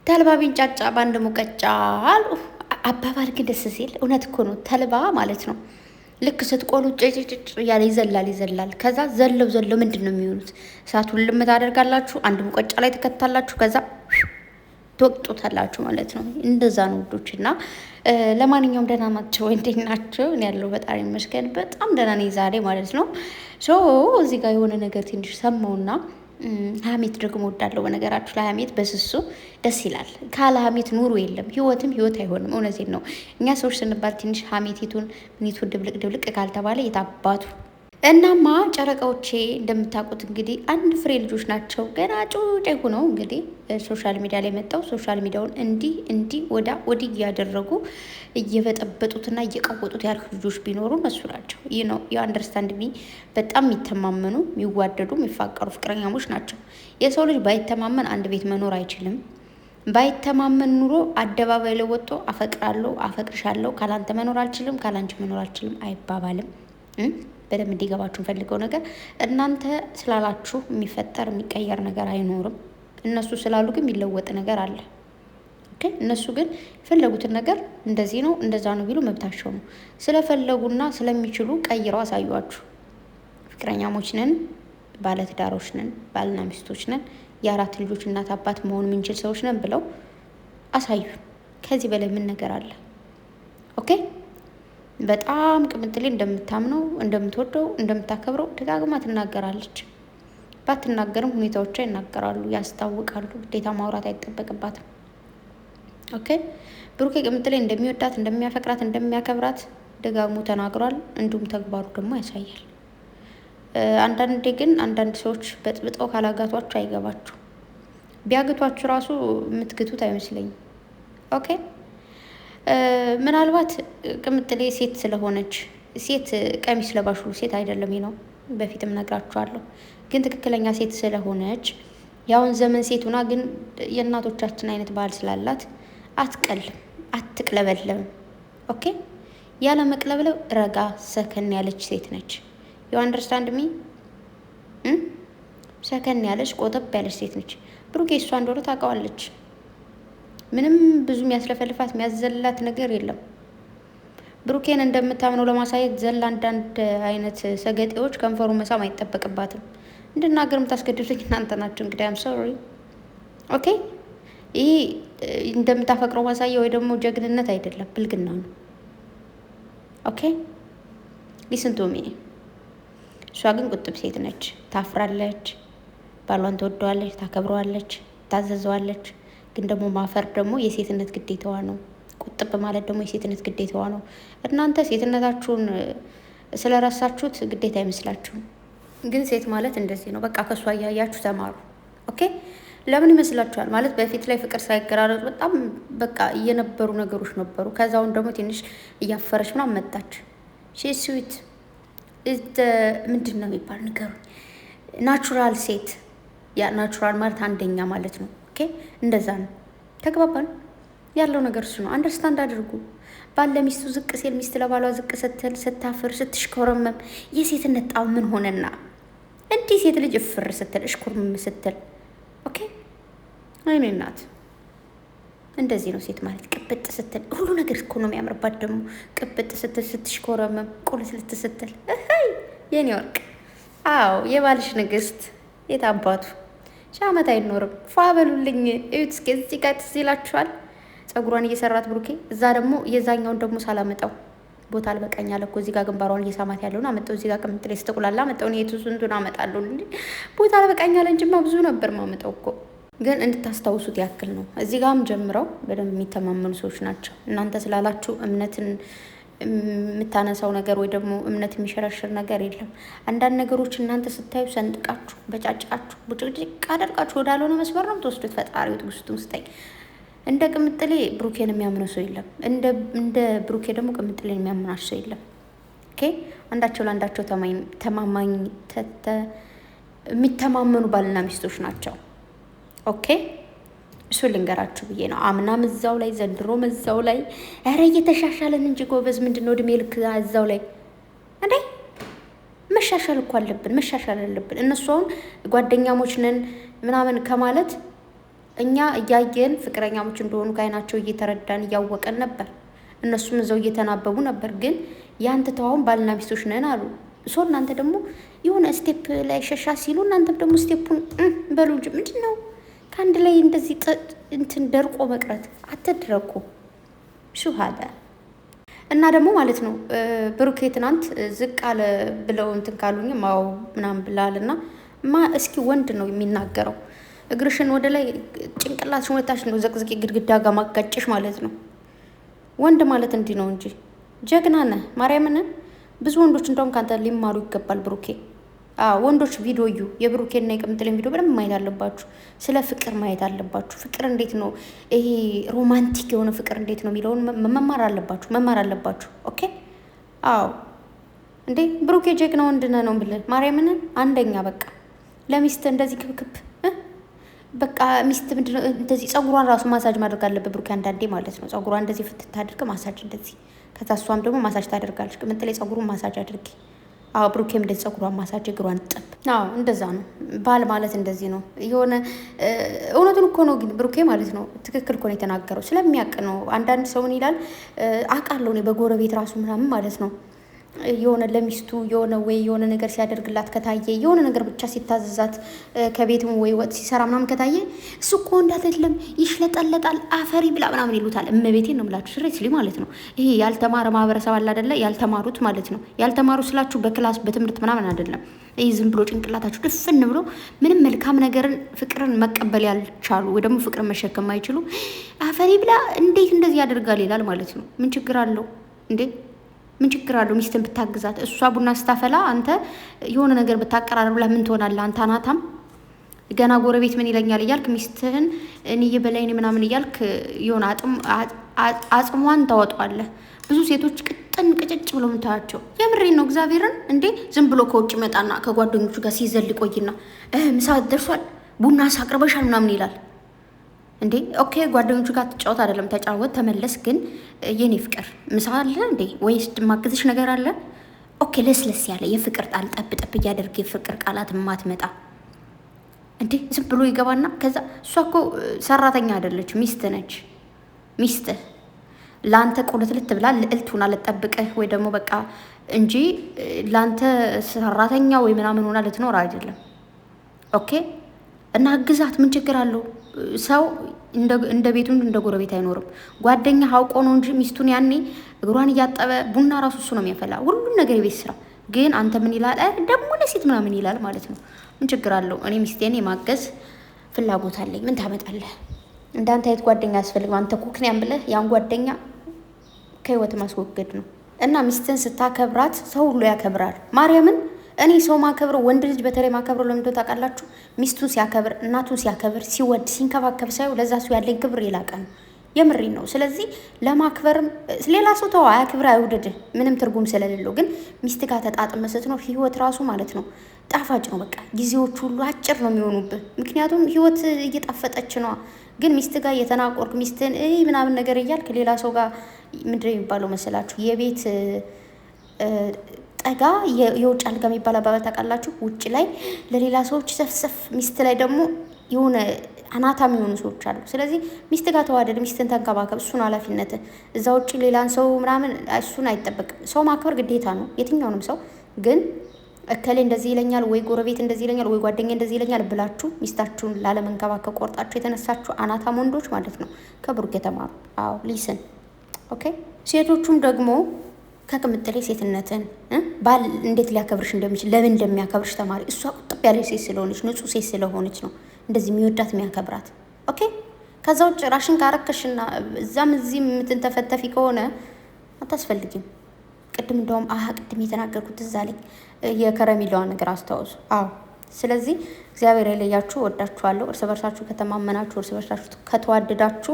ተልባ ቢንጫጫ በአንድ ሙቀጫ አሉ አባባል። ግን ደስ ሲል እውነት እኮ ነው። ተልባ ማለት ነው ልክ ስትቆሉ ጭጭጭጭ እያለ ይዘላል። ከዛ ዘለው ምንድን ነው የሚሆኑት? እሳቱን ልም ታደርጋላችሁ፣ አንድ ሙቀጫ ላይ ትከታላችሁ፣ ከዛ ትወቅጡታላችሁ ማለት ነው። እንደዛ ነው ውዶች። እና ለማንኛውም ደህና ናቸው ወይ? እንዴት ናቸው? እኔ ያለው በጣም ይመስገን በጣም ደህና ነኝ ዛሬ ማለት ነው። እዚህ ጋር የሆነ ነገር ትንሽ ሰማውና ሀሜት ደግሞ ወዳለው። በነገራችሁ ላይ ሀሜት በስሱ ደስ ይላል። ካለ ሀሜት ኑሮ የለም፣ ህይወትም ህይወት አይሆንም። እውነቴን ነው። እኛ ሰዎች ስንባል ትንሽ ሀሜቲቱን ምኒቱን ድብልቅ ካልተባለ የታባቱ። እናማ ጨረቃዎቼ እንደምታውቁት እንግዲህ አንድ ፍሬ ልጆች ናቸው። ገና ጩጬ ሆነው እንግዲህ ሶሻል ሚዲያ ላይ መጣው ሶሻል ሚዲያውን እንዲህ ወዲህ እያደረጉ እየበጠበጡትና እየቀወጡት ያሉ ልጆች ቢኖሩ እነሱ ናቸው። ይህ ነው የአንደርስታንድ ሚ በጣም የሚተማመኑ የሚዋደዱ የሚፋቀሩ ፍቅረኛሞች ናቸው። የሰው ልጅ ባይተማመን አንድ ቤት መኖር አይችልም። ባይተማመን ኑሮ አደባባይ ላይ ወጥቶ አፈቅራለሁ፣ አፈቅርሻለሁ፣ ካላንተ መኖር አልችልም፣ ካላንቺ መኖር አልችልም አይባባልም። በደንብ እንዲገባችሁ ፈልገው ነገር እናንተ ስላላችሁ የሚፈጠር የሚቀየር ነገር አይኖርም። እነሱ ስላሉ ግን የሚለወጥ ነገር አለ። እነሱ ግን የፈለጉትን ነገር እንደዚህ ነው እንደዛ ነው ቢሉ መብታቸው ነው። ስለፈለጉና ስለሚችሉ ቀይረው አሳዩአችሁ። ፍቅረኛሞች ነን፣ ባለትዳሮች ነን፣ ባልና ሚስቶች ነን፣ የአራት ልጆች እናት አባት መሆን የምንችል ሰዎች ነን ብለው አሳዩ። ከዚህ በላይ ምን ነገር አለ? ኦኬ። በጣም ቅምጥሌ እንደምታምነው እንደምትወደው እንደምታከብረው ደጋግማ ትናገራለች። ባትናገርም ሁኔታዎቿ ይናገራሉ፣ ያስታውቃሉ። ግዴታ ማውራት አይጠበቅባትም። ኦኬ። ብሩኬ ቅምጥሌ እንደሚወዳት እንደሚያፈቅራት እንደሚያከብራት ደጋግሞ ተናግሯል። እንዲሁም ተግባሩ ደግሞ ያሳያል። አንዳንዴ ግን አንዳንድ ሰዎች በጥብጠው ካላጋቷችሁ አይገባችሁ። ቢያግቷችሁ ራሱ የምትግቱት አይመስለኝም። ኦኬ። ምናልባት ቅምጥሌ ሴት ስለሆነች ሴት ቀሚስ ለባሹ ሴት አይደለም ነው፣ በፊትም ነግራችኋለሁ። ግን ትክክለኛ ሴት ስለሆነች ያውን ዘመን ሴት ሆና ግን የእናቶቻችን አይነት ባህል ስላላት አትቀልም፣ አትቅለበለብም። ኦኬ። ያለ መቅለብለብ ረጋ ሰከን ያለች ሴት ነች። ዩ አንደርስታንድ ሚ? ሰከን ያለች ቆጠብ ያለች ሴት ነች። ብሩኬ እሷ እንደሆነ ታውቀዋለች። ምንም ብዙ የሚያስለፈልፋት የሚያዘላት ነገር የለም። ብሩኬን እንደምታምነው ለማሳየት ዘላ አንዳንድ አይነት ሰገጤዎች ከንፈሩ መሳም አይጠበቅባትም። እንድናገር የምታስገድዱኝ እናንተ ናቸው። እንግዲህ አም ሶሪ። ኦኬ። ይህ እንደምታፈቅረው ማሳያ ወይ ደግሞ ጀግንነት አይደለም፣ ብልግና ነው። ኦኬ። ሊስን ቱ ሚ። እሷ ግን ቁጥብ ሴት ነች። ታፍራለች፣ ባሏን ትወደዋለች፣ ታከብረዋለች፣ ታዘዘዋለች። ግን ደግሞ ማፈር ደግሞ የሴትነት ግዴታዋ ነው። ቁጥብ ማለት ደግሞ የሴትነት ግዴታዋ ነው። እናንተ ሴትነታችሁን ስለረሳችሁት ግዴታ አይመስላችሁም። ግን ሴት ማለት እንደዚህ ነው። በቃ ከእሷ እያያችሁ ተማሩ። ኦኬ። ለምን ይመስላችኋል? ማለት በፊት ላይ ፍቅር ሳይገራረጡ በጣም በቃ እየነበሩ ነገሮች ነበሩ። ከዛውን ደግሞ ትንሽ እያፈረች ምናምን መጣች። ስዊት ምንድን ነው የሚባል ነገሩ? ናቹራል ሴት። ያ ናቹራል ማለት አንደኛ ማለት ነው። ኦኬ። እንደዛ ነው። ተግባባን? ያለው ነገር እሱ ነው። አንደርስታንድ አድርጉ። ባል ለሚስቱ ዝቅ ሲል፣ ሚስት ለባሏ ዝቅ ስትል፣ ስታፍር፣ ስትሽኮረመም የሴትነት ጣው ምን ሆነና እንዲህ ሴት ልጅ እፍር ስትል እሽኮርመም ስትል ኦኬ። አይኔ እናት እንደዚህ ነው ሴት ማለት። ቅብጥ ስትል ሁሉ ነገር እኮ ነው የሚያምርባት። ደግሞ ቅብጥ ስትል፣ ስትሽኮረመም፣ ቁልስልት ስትል የኔ ወርቅ። አዎ የባልሽ ንግስት የት አባቱ ሺህ ዓመት አይኖርም። ፏ በሉልኝ። እዩት እስኪ እዚህ ጋር ትዝ ይላችኋል ጸጉሯን እየሰራት ብሩኬ። እዛ ደግሞ የዛኛውን ደግሞ ሳላመጣው ቦታ አልበቃኝ አለ እኮ። እዚህ ጋር ግንባሯን እየሳማት ያለውን አመጣው። እዚህ ጋር ቅምጥሌ ስትቁላላ አመጣው። እኔ ስንቱን አመጣለሁ እንዴ? ቦታ አልበቃኝ አለ እንጂማ ብዙ ነበር ማመጣው እኮ። ግን እንድታስታውሱት ያክል ነው። እዚህ ጋርም ጀምረው በደንብ የሚተማመኑ ሰዎች ናቸው። እናንተ ስላላችሁ እምነትን የምታነሳው ነገር ወይ ደግሞ እምነት የሚሸረሽር ነገር የለም። አንዳንድ ነገሮች እናንተ ስታዩ ሰንጥቃችሁ በጫጭቃችሁ ቡጭቅጭቅ አደርጋችሁ ወዳልሆነ መስመር ነው የምትወስዱት። ፈጣሪ ውስጡን ስጠኝ። እንደ ቅምጥሌ ብሩኬን የሚያምነው ሰው የለም። እንደ ብሩኬ ደግሞ ቅምጥሌን የሚያምናች ሰው የለም። ኦኬ። አንዳቸው ለአንዳቸው ተማማኝ የሚተማመኑ ባልና ሚስቶች ናቸው። ኦኬ። እሱ ልንገራችሁ ብዬ ነው። አምናም እዛው ላይ ዘንድሮም እዛው ላይ። ኧረ እየተሻሻለን እንጂ ጎበዝ። ምንድን ነው እድሜ ልክ እዛው ላይ እንዴ? መሻሻል እኮ አለብን፣ መሻሻል አለብን። እነሱ አሁን ጓደኛሞች ነን ምናምን ከማለት እኛ እያየን ፍቅረኛሞች እንደሆኑ ከአይናቸው እየተረዳን እያወቀን ነበር። እነሱም እዛው እየተናበቡ ነበር። ግን ያንተ ተዋውን ባልና ሚስቶች ነን አሉ። እናንተ ደግሞ የሆነ ስቴፕ ላይ ሸሻ ሲሉ እናንተም ደግሞ ስቴፑን በሉ እንጂ ምንድን ነው ከአንድ ላይ እንደዚህ እንትን ደርቆ መቅረት? አትድረቁ ሹሃዳ እና ደግሞ ማለት ነው ብሩኬ ትናንት ዝቅ አለ ብለው እንትን ካሉኝ ማው ምናምን ብላል እና እስኪ ወንድ ነው የሚናገረው። እግርሽን ወደ ላይ ጭንቅላትሽን ወታሽ ነው ዘቅዝቄ ግድግዳ ጋር ማጋጨሽ ማለት ነው። ወንድ ማለት እንዲህ ነው እንጂ ጀግና ነህ ማርያምን። ብዙ ወንዶች እንደውም ካንተ ሊማሩ ይገባል ብሩኬ። ወንዶች ቪዲዮ እዩ፣ የብሩኬና የቅምጥሌን ቪዲዮ በደንብ ማየት አለባችሁ። ስለ ፍቅር ማየት አለባችሁ። ፍቅር እንዴት ነው ይሄ ሮማንቲክ የሆነ ፍቅር እንዴት ነው የሚለውን መማር አለባችሁ። ኦኬ እንዴ ብሩኬ ጀግና ወንድ ነህ ነው ብለህ ማርያምን። አንደኛ በቃ ለሚስት እንደዚህ ክብክብ በቃ ሚስት ምንድነው እንደዚህ ጸጉሯን ራሱ ማሳጅ ማድረግ አለበት ብሩኬ አንዳንዴ ማለት ነው። ጸጉሯን እንደዚህ ፍትት አድርገህ ማሳጅ እንደዚህ፣ ከዛ እሷም ደግሞ ማሳጅ ታደርጋለች። ቅምጥሌ ጸጉሩን ማሳጅ አድርጊ። ብሩኬም እንደዚህ ጸጉሯን ማሳጅ እግሯን ጥብ። እንደዛ ነው ባል ማለት እንደዚህ ነው። የሆነ እውነቱን እኮ ነው። ግን ብሩኬ ማለት ነው ትክክል እኮ ነው የተናገረው፣ ስለሚያውቅ ነው። አንዳንድ ሰውን ይላል አውቃለሁ እኔ በጎረቤት ራሱ ምናምን ማለት ነው የሆነ ለሚስቱ የሆነ ወይ የሆነ ነገር ሲያደርግላት ከታየ የሆነ ነገር ብቻ ሲታዘዛት ከቤትም ወይ ወጥ ሲሰራ ምናምን ከታየ እሱ እኮ እንዳትልም ይሽለጠለጣል አፈሪ ብላ ምናምን ይሉታል። እመቤቴን ነው የምላችሁ ሲሪየስሊ ማለት ነው። ይሄ ያልተማረ ማህበረሰብ አለ አይደለ? ያልተማሩት ማለት ነው። ያልተማሩ ስላችሁ በክላስ በትምህርት ምናምን አይደለም። ይሄ ዝም ብሎ ጭንቅላታችሁ ድፍን ብሎ ምንም መልካም ነገርን ፍቅርን መቀበል ያልቻሉ ወይ ደግሞ ፍቅርን መሸከም አይችሉ አፈሪ ብላ እንዴት እንደዚህ ያደርጋል ይላል ማለት ነው። ምን ችግር አለው እንዴ? ምን ችግር አለው? ሚስትን ብታግዛት እሷ ቡና ስታፈላ አንተ የሆነ ነገር ብታቀራርብ ለምን ትሆናለህ? አንተ አናታም ገና ጎረቤት ምን ይለኛል እያልክ ሚስትህን እኔ የበላይኔ ምናምን እያልክ የሆነ አጽሟን ታወጣዋለህ። ብዙ ሴቶች ቅጥን ቅጭጭ ብሎ ምታያቸው የምሬን ነው እግዚአብሔርን። እንዴ ዝም ብሎ ከውጭ መጣና ከጓደኞቹ ጋር ሲዘል ቆይና ምሳ ደርሷል ቡና ሳቅርበሻል ምናምን ይላል። እንዴ ኦኬ ጓደኞቹ ጋር ትጫወት አይደለም ተጫወት ተመለስ። ግን የኔ ፍቅር ምሳ አለ እንዴ ወይስ ማግዝሽ ነገር አለ? ኦኬ ለስለስ ያለ የፍቅር ጣል ጠብጠብ እያደረገ የፍቅር ቃላት ማትመጣ እንዴ ዝም ብሎ ይገባና ከዛ እሷ እኮ ሰራተኛ አይደለች ሚስት ነች። ሚስት ላንተ ቆለት ልትብላ ልዕልቱና ልጠብቅህ ወይ ደግሞ በቃ እንጂ ላንተ ሰራተኛ ወይ ምናምን ሆና ልትኖር አይደለም። ኦኬ እና ግዛት ምን ችግር አለው? ሰው እንደ ቤቱ እንደ ጎረቤት አይኖርም። ጓደኛ አውቆ ነው እንጂ ሚስቱን ያኔ እግሯን እያጠበ ቡና ራሱ እሱ ነው የሚያፈላ ሁሉም ነገር የቤት ስራ። ግን አንተ ምን ይላል ደግሞ ለሴት ምናምን ይላል ማለት ነው። ምን ችግር አለው? እኔ ሚስቴን የማገዝ ፍላጎት አለኝ። ምን ታመጣለህ? እንዳንተ አይነት ጓደኛ ያስፈልግም። አንተ ኩክንያም ብለህ ያን ጓደኛ ከህይወት ማስወገድ ነው። እና ሚስትን ስታከብራት ሰው ሁሉ ያከብራል። ማርያምን እኔ ሰው ማከብረው ወንድ ልጅ በተለይ ማከብረው ለምን እንደው ታውቃላችሁ? ሚስቱን ሲያከብር፣ እናቱን ሲያከብር፣ ሲወድ፣ ሲንከባከብ ሳይው ለዛ ሰው ያለኝ ክብር የላቀ ነው። የምሬን ነው። ስለዚህ ለማክበርም ሌላ ሰው ተው አያክብር አይውደድ ምንም ትርጉም ስለሌለው፣ ግን ሚስት ጋር ተጣጥመ ስትኖር ህይወት ራሱ ማለት ነው ጣፋጭ ነው። በቃ ጊዜዎች ሁሉ አጭር ነው የሚሆኑብህ፣ ምክንያቱም ህይወት እየጣፈጠች ነው። ግን ሚስት ጋር እየተናቆርክ ሚስትን ምናምን ነገር እያልክ ሌላ ሰው ጋር ምንድን የሚባለው መሰላችሁ የቤት ጠጋ የውጭ አልጋ የሚባል አባባል ታውቃላችሁ? ውጭ ላይ ለሌላ ሰዎች ሰፍሰፍ፣ ሚስት ላይ ደግሞ የሆነ አናታ የሚሆኑ ሰዎች አሉ። ስለዚህ ሚስት ጋር ተዋደድ፣ ሚስትን ተንከባከብ። እሱን ኃላፊነት እዛ ውጭ ሌላን ሰው ምናምን እሱን አይጠበቅም። ሰው ማክበር ግዴታ ነው የትኛውንም ሰው። ግን እከሌ እንደዚህ ይለኛል ወይ ጎረቤት እንደዚህ ይለኛል ወይ ጓደኛ እንደዚህ ይለኛል ብላችሁ ሚስታችሁን ላለመንከባከብ ቆርጣችሁ የተነሳችሁ አናታም ወንዶች ማለት ነው ከብሩክ የተማሩ ሊስን ኦኬ። ሴቶቹም ደግሞ ከቅምጥሌ ሴትነትን ባል እንዴት ሊያከብርሽ እንደሚችል ለምን እንደሚያከብርሽ ተማሪ። እሷ ቁጥብ ያለች ሴት ስለሆነች ንጹህ ሴት ስለሆነች ነው እንደዚህ የሚወዳት የሚያከብራት። ኦኬ ከዛ ውጭ ራሽን ካረከሽና እዛም እዚህም የምትንተፈተፊ ከሆነ አታስፈልጊም። ቅድም እንደውም ቅድም የተናገርኩት እዛ ላይ የከረሜላዋን ነገር አስታውሱ። ስለዚህ እግዚአብሔር የለያችሁ። ወዳችኋለሁ። እርስ በርሳችሁ ከተማመናችሁ፣ እርስ በርሳችሁ ከተዋደዳችሁ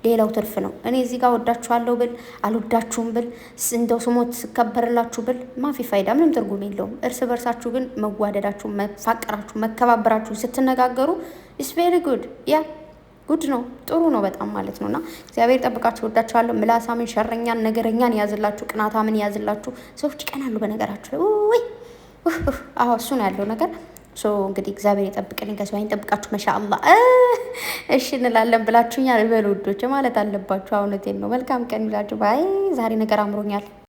ሌላው ትርፍ ነው። እኔ እዚህ ጋር ወዳችኋለሁ ብል አልወዳችሁም ብል እንደው ስሞት ስከበርላችሁ ብል ማፊ ፋይዳ ምንም ትርጉም የለውም። እርስ በርሳችሁ ግን መዋደዳችሁ፣ መፋቀራችሁ፣ መከባበራችሁ ስትነጋገሩ ኢስ ቬሪ ጉድ ያ ጉድ ነው፣ ጥሩ ነው በጣም ማለት ነውና እግዚአብሔር ጠብቃችሁ። ወዳችኋለሁ። ምላሳምን፣ ሸረኛን፣ ነገረኛን ያዝላችሁ፣ ቅናታምን ያዝላችሁ። ሰዎች ይቀናሉ በነገራችሁ ላይ ወይ እሱ ነው ያለው ነገር። እንግዲህ እግዚአብሔር ይጠብቅልኝ፣ ከስባኝ ጠብቃችሁ መሻአላ እሺ እንላለን ብላችሁኛል። በሉ ውዶች ማለት አለባችሁ። እውነቴን ነው። መልካም ቀን ይላችሁ። ባይ ዛሬ ነገር አምሮኛል።